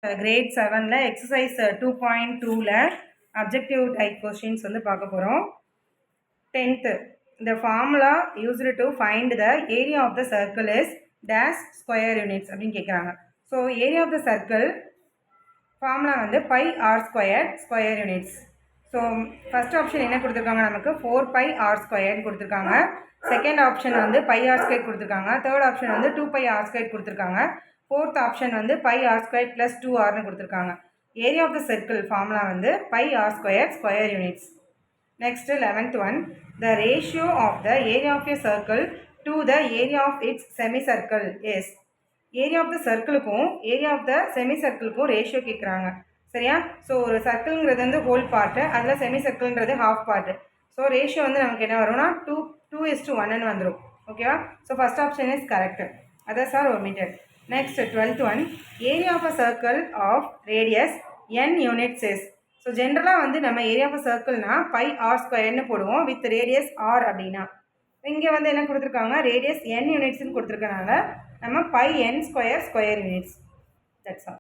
Great 7ல exercise 2.2ல objective type questions வந்து பார்க்க போகிறோம். 10th the formula used to find the area of the circle is dash square units அப்படின்னு கேட்குறாங்க. So area of the circle formula வந்து pi r square units. So first option என்ன கொடுத்துருக்காங்க, நமக்கு 4 r ஸ்கொயர்னு கொடுத்துருக்காங்க. செகண்ட் ஆப்ஷன் வந்து pi r square கொடுத்துருக்காங்க. தேர்ட் ஆப்ஷன் வந்து 2 ஆர் ஸ்கொயர் கொடுத்துருக்காங்க. ஃபோர்த் ஆப்ஷன் வந்து பை ஆர் ஸ்கொயர் ப்ளஸ் 2rனு கொடுத்துருக்காங்க. Area of the circle formula வந்து pi r square units. Next 11th one, the ratio of the area of a circle to the area of its semicircle is. Area of the சர்க்கிளுக்கும் area of the semi சர்க்கிளுக்கும் ratio கேட்குறாங்க. சரியா? So ஒரு சர்க்கிள்ங்கிறது வந்து whole part, அதில் semi சர்க்கிள்ன்றது half part. So ratio வந்து நமக்கு என்ன வரும்னா 2:1 வந்துடும். ஓகேவா? So first option is correct, others are omitted. Next 12th one, area of a circle of radius n units is. So ஜென்ரலாக வந்து நம்ம ஏரியா ஆஃப் அ சர்க்கிள்னா பை ஆர் ஸ்கொயர்னு போடுவோம் வித் ரேடியஸ் ஆர் அப்படின்னா. இங்கே வந்து என்ன கொடுத்துருக்காங்க, ரேடியஸ் n யூனிட்ஸ்னு கொடுத்துருக்கனால நம்ம by n square units. That's all.